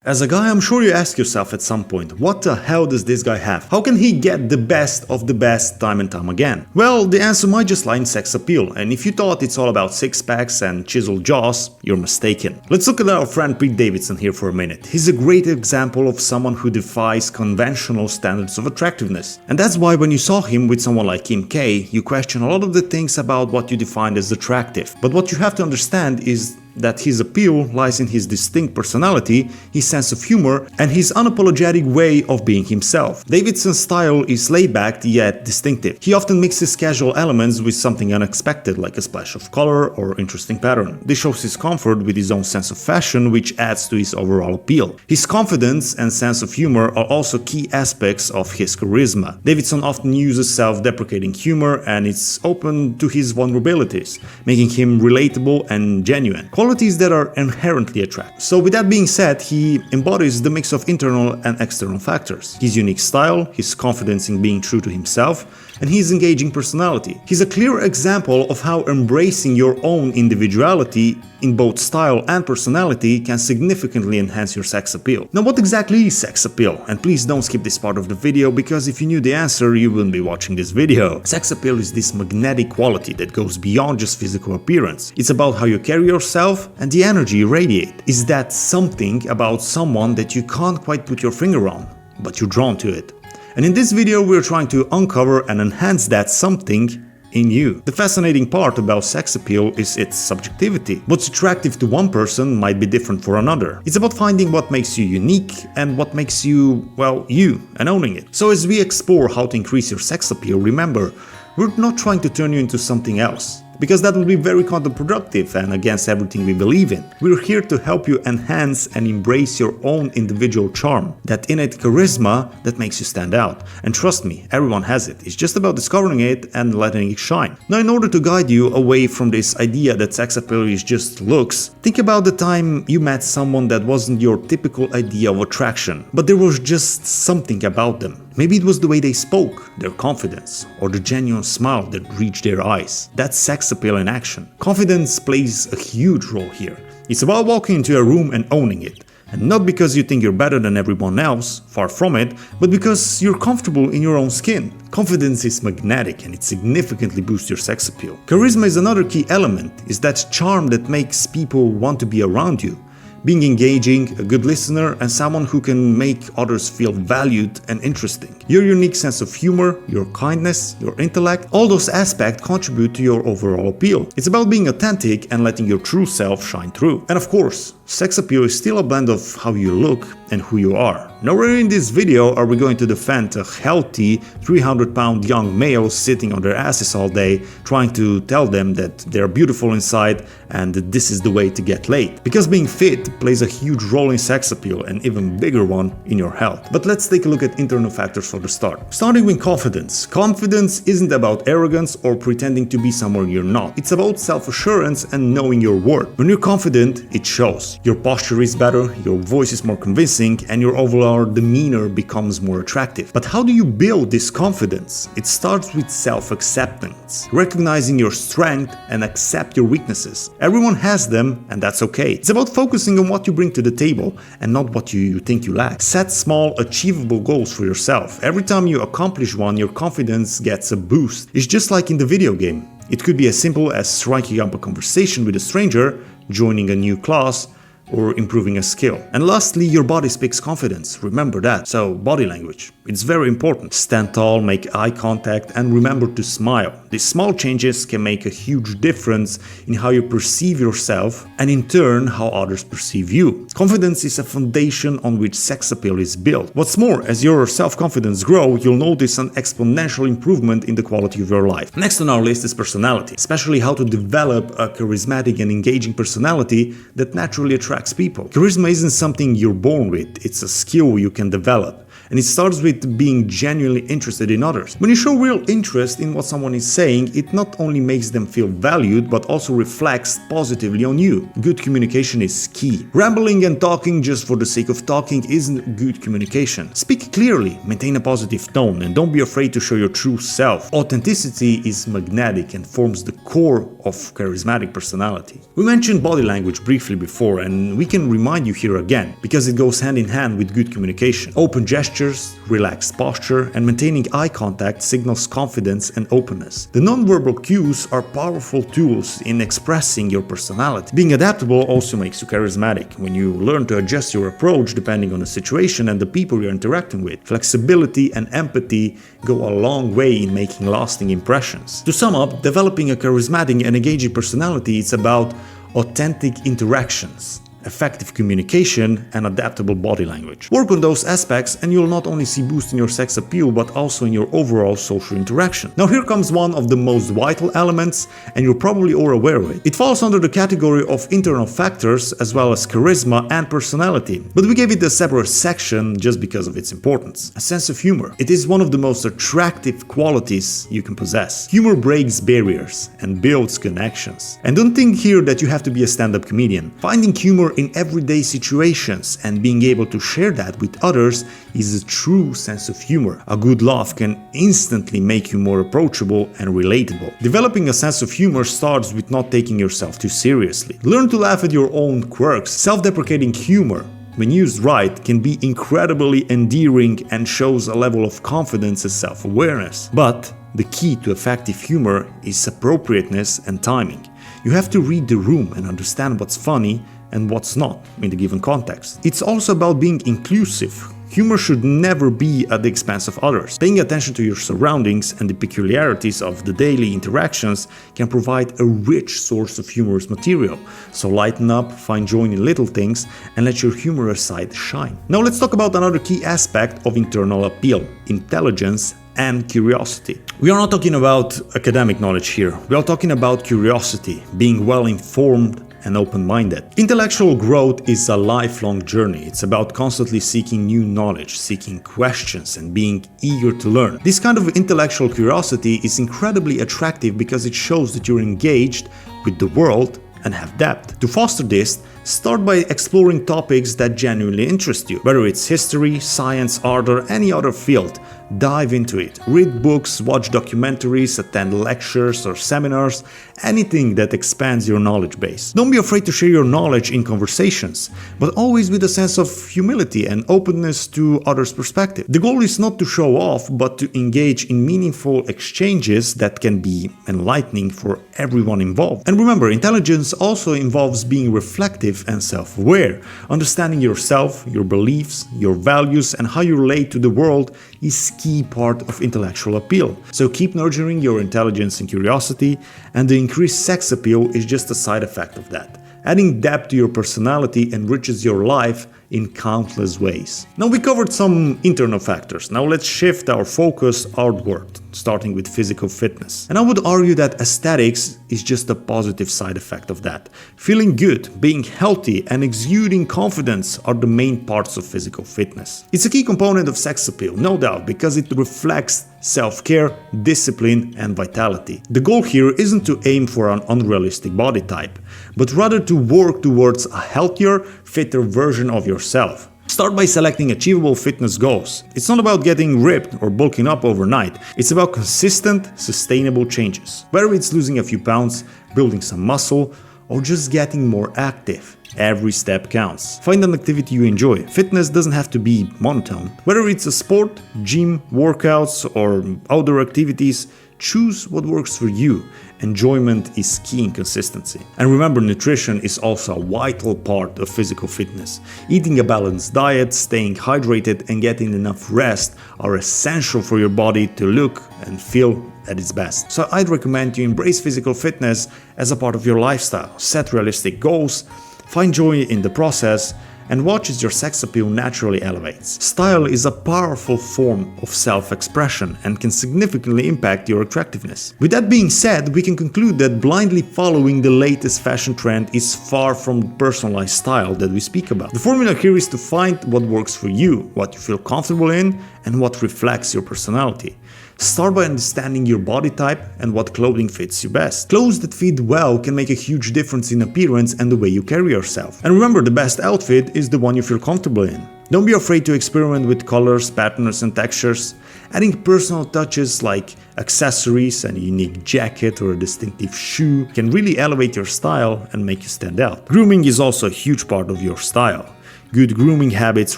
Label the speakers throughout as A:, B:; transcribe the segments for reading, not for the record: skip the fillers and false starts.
A: As a guy, I'm sure you ask yourself at some point, what the hell does this guy have? How can he get the best of the best time and time again? Well, the answer might just lie in sex appeal, and if you thought it's all about six-packs and chiseled jaws, you're mistaken. Let's look at our friend Pete Davidson here for a minute. He's a great example of someone who defies conventional standards of attractiveness. And that's why when you saw him with someone like Kim K, you question a lot of the things about what you defined as attractive. But what you have to understand is that his appeal lies in his distinct personality, his sense of humor, and his unapologetic way of being himself. Davidson's style is laid-back yet distinctive. He often mixes casual elements with something unexpected, like a splash of color or interesting pattern. This shows his comfort with his own sense of fashion, which adds to his overall appeal. His confidence and sense of humor are also key aspects of his charisma. Davidson often uses self-deprecating humor and is open to his vulnerabilities, making him relatable and genuine. Qualities that are inherently attractive. So with that being said, he embodies the mix of internal and external factors. His unique style, his confidence in being true to himself, and his engaging personality. He's a clear example of how embracing your own individuality in both style and personality can significantly enhance your sex appeal. Now, what exactly is sex appeal? And please don't skip this part of the video, because if you knew the answer, you wouldn't be watching this video. Sex appeal is this magnetic quality that goes beyond just physical appearance. It's about how you carry yourself and the energy you radiate. Is that something about someone that you can't quite put your finger on, but you're drawn to it? And in this video, we're trying to uncover and enhance that something in you. The fascinating part about sex appeal is its subjectivity. What's attractive to one person might be different for another. It's about finding what makes you unique and what makes you, well, you, and owning it. So as we explore how to increase your sex appeal, remember, we're not trying to turn you into something else, because that would be very counterproductive and against everything we believe in. We're here to help you enhance and embrace your own individual charm, that innate charisma that makes you stand out. And trust me, everyone has it. It's just about discovering it and letting it shine. Now, in order to guide you away from this idea that sex appeal is just looks, think about the time you met someone that wasn't your typical idea of attraction, but there was just something about them. Maybe it was the way they spoke, their confidence, or the genuine smile that reached their eyes. That's sex appeal in action. Confidence plays a huge role here. It's about walking into a room and owning it. And not because you think you're better than everyone else, far from it, but because you're comfortable in your own skin. Confidence is magnetic and it significantly boosts your sex appeal. Charisma is another key element, is that charm that makes people want to be around you. Being engaging, a good listener, and someone who can make others feel valued and interesting. Your unique sense of humor, your kindness, your intellect, all those aspects contribute to your overall appeal. It's about being authentic and letting your true self shine through. And of course, sex appeal is still a blend of how you look and who you are. Nowhere in this video are we going to defend a healthy 300-pound young male sitting on their asses all day trying to tell them that they're beautiful inside and that this is the way to get laid. Because being fit plays a huge role in sex appeal, and even bigger one in your health. But let's take a look at internal factors for the start. Starting with confidence. Confidence isn't about arrogance or pretending to be somewhere you're not. It's about self-assurance and knowing your worth. When you're confident, it shows. Your posture is better, your voice is more convincing, and your overall demeanor becomes more attractive. But how do you build this confidence? It starts with self-acceptance. Recognizing your strength and accept your weaknesses. Everyone has them, and that's okay. It's about focusing on what you bring to the table and not what you think you lack. Set small, achievable goals for yourself. Every time you accomplish one, your confidence gets a boost. It's just like in the video game. It could be as simple as striking up a conversation with a stranger, joining a new class, or improving a skill. And lastly, your body speaks confidence. Remember that. So, body language. It's very important. Stand tall, make eye contact, and remember to smile. These small changes can make a huge difference in how you perceive yourself and in turn how others perceive you. Confidence is a foundation on which sex appeal is built. What's more, as your self-confidence grows, you'll notice an exponential improvement in the quality of your life. Next on our list is personality, especially how to develop a charismatic and engaging personality that naturally attracts people. Charisma isn't something you're born with, it's a skill you can develop. And it starts with being genuinely interested in others. When you show real interest in what someone is saying, it not only makes them feel valued, but also reflects positively on you. Good communication is key. Rambling and talking just for the sake of talking isn't good communication. Speak clearly, maintain a positive tone, and don't be afraid to show your true self. Authenticity is magnetic and forms the core of charismatic personality. We mentioned body language briefly before, and we can remind you here again, because it goes hand in hand with good communication. Open gestures, relaxed posture, and maintaining eye contact signals confidence and openness. The nonverbal cues are powerful tools in expressing your personality. Being adaptable also makes you charismatic. When you learn to adjust your approach depending on the situation and the people you're interacting with, flexibility and empathy go a long way in making lasting impressions. To sum up, developing a charismatic and engaging personality is about authentic interactions, effective communication, and adaptable body language. Work on those aspects and you'll not only see boost in your sex appeal, but also in your overall social interaction. Now here comes one of the most vital elements, and you're probably all aware of it. It falls under the category of internal factors as well as charisma and personality, but we gave it a separate section just because of its importance. A sense of humor. It is one of the most attractive qualities you can possess. Humor breaks barriers and builds connections. And don't think here that you have to be a stand-up comedian. Finding humor in everyday situations and being able to share that with others is a true sense of humor. A good laugh can instantly make you more approachable and relatable. Developing a sense of humor starts with not taking yourself too seriously. Learn to laugh at your own quirks. Self-deprecating humor, when used right, can be incredibly endearing and shows a level of confidence and self-awareness. But the key to effective humor is appropriateness and timing. You have to read the room and understand what's funny and what's not in the given context. It's also about being inclusive. Humor should never be at the expense of others. Paying attention to your surroundings and the peculiarities of the daily interactions can provide a rich source of humorous material. So lighten up, find joy in little things, and let your humorous side shine. Now let's talk about another key aspect of internal appeal: intelligence and curiosity. We are not talking about academic knowledge here. We are talking about curiosity, being well informed and open-minded. Intellectual growth is a lifelong journey. It's about constantly seeking new knowledge, seeking questions, and being eager to learn. This kind of intellectual curiosity is incredibly attractive because it shows that you're engaged with the world and have depth. To foster this, start by exploring topics that genuinely interest you. Whether it's history, science, art, or any other field, dive into it. Read books, watch documentaries, attend lectures or seminars, anything that expands your knowledge base. Don't be afraid to share your knowledge in conversations, but always with a sense of humility and openness to others' perspective. The goal is not to show off, but to engage in meaningful exchanges that can be enlightening for everyone involved. And remember, intelligence also involves being reflective and self-aware. Understanding yourself, your beliefs, your values, and how you relate to the world is key part of intellectual appeal. So keep nurturing your intelligence and curiosity, and the increased sex appeal is just a side effect of that. Adding depth to your personality enriches your life in countless ways. Now we covered some internal factors. Now let's shift our focus outward, starting with physical fitness. And I would argue that aesthetics is just a positive side effect of that. Feeling good, being healthy, and exuding confidence are the main parts of physical fitness. It's a key component of sex appeal, no doubt, because it reflects self-care, discipline, and vitality. The goal here isn't to aim for an unrealistic body type, but rather to work towards a healthier, fitter version of yourself. Start by selecting achievable fitness goals. It's not about getting ripped or bulking up overnight. It's about consistent, sustainable changes. Whether it's losing a few pounds, building some muscle, or just getting more active. Every step counts. Find an activity you enjoy. Fitness doesn't have to be monotone. Whether it's a sport, gym, workouts, or outdoor activities, choose what works for you. Enjoyment is key in consistency. And remember, nutrition is also a vital part of physical fitness. Eating a balanced diet, staying hydrated, and getting enough rest are essential for your body to look and feel at its best. So I'd recommend you embrace physical fitness as a part of your lifestyle. Set realistic goals, find joy in the process, and watch as your sex appeal naturally elevates. Style is a powerful form of self-expression and can significantly impact your attractiveness. With that being said, we can conclude that blindly following the latest fashion trend is far from the personalized style that we speak about. The formula here is to find what works for you, what you feel comfortable in, and what reflects your personality. Start by understanding your body type and what clothing fits you best. Clothes that fit well can make a huge difference in appearance and the way you carry yourself. And remember, the best outfit is the one you feel comfortable in. Don't be afraid to experiment with colors, patterns, and textures. Adding personal touches like accessories, and a unique jacket or a distinctive shoe can really elevate your style and make you stand out. Grooming is also a huge part of your style. Good grooming habits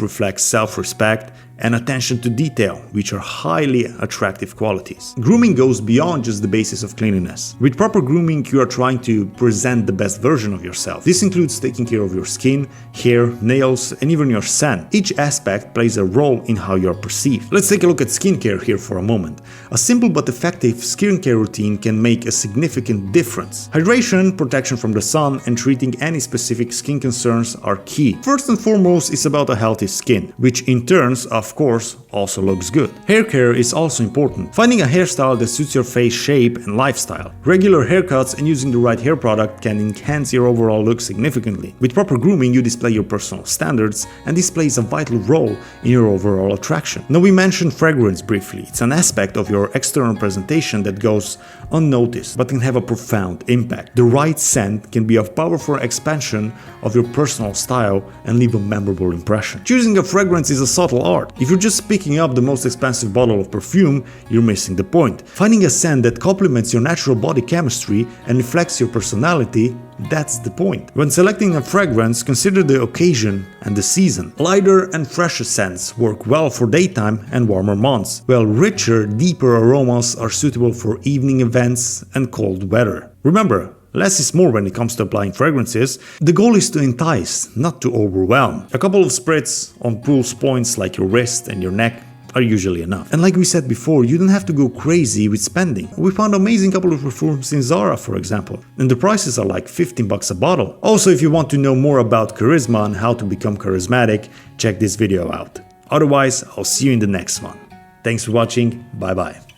A: reflect self-respect and attention to detail, which are highly attractive qualities. Grooming goes beyond just the basis of cleanliness. With proper grooming, you are trying to present the best version of yourself. This includes taking care of your skin, hair, nails, and even your scent. Each aspect plays a role in how you are perceived. Let's take a look at skincare here for a moment. A simple but effective skincare routine can make a significant difference. Hydration, protection from the sun, and treating any specific skin concerns are key. First and foremost, it's about a healthy skin, which in turn, of course, also looks good. Hair care is also important. Finding a hairstyle that suits your face shape and lifestyle. Regular haircuts and using the right hair product can enhance your overall look significantly. With proper grooming, you display your personal standards, and this plays a vital role in your overall attraction. Now, we mentioned fragrance briefly. It's an aspect of your external presentation that goes unnoticed but can have a profound impact. The right scent can be a powerful expansion of your personal style and leave a memorable impression. Choosing a fragrance is a subtle art. If you're just picking up the most expensive bottle of perfume, you're missing the point. Finding a scent that complements your natural body chemistry and reflects your personality, that's the point. When selecting a fragrance, consider the occasion and the season. Lighter and fresher scents work well for daytime and warmer months, while richer, deeper aromas are suitable for evening events and cold weather. Remember, less is more when it comes to applying fragrances. The goal is to entice, not to overwhelm. A couple of spritz on pulse points like your wrist and your neck are usually enough. And like we said before, you don't have to go crazy with spending. We found amazing couple of perfumes in Zara, for example, and the prices are like $15 a bottle. Also, if you want to know more about charisma and how to become charismatic, check this video out. Otherwise, I'll see you in the next one. Thanks for watching, bye bye.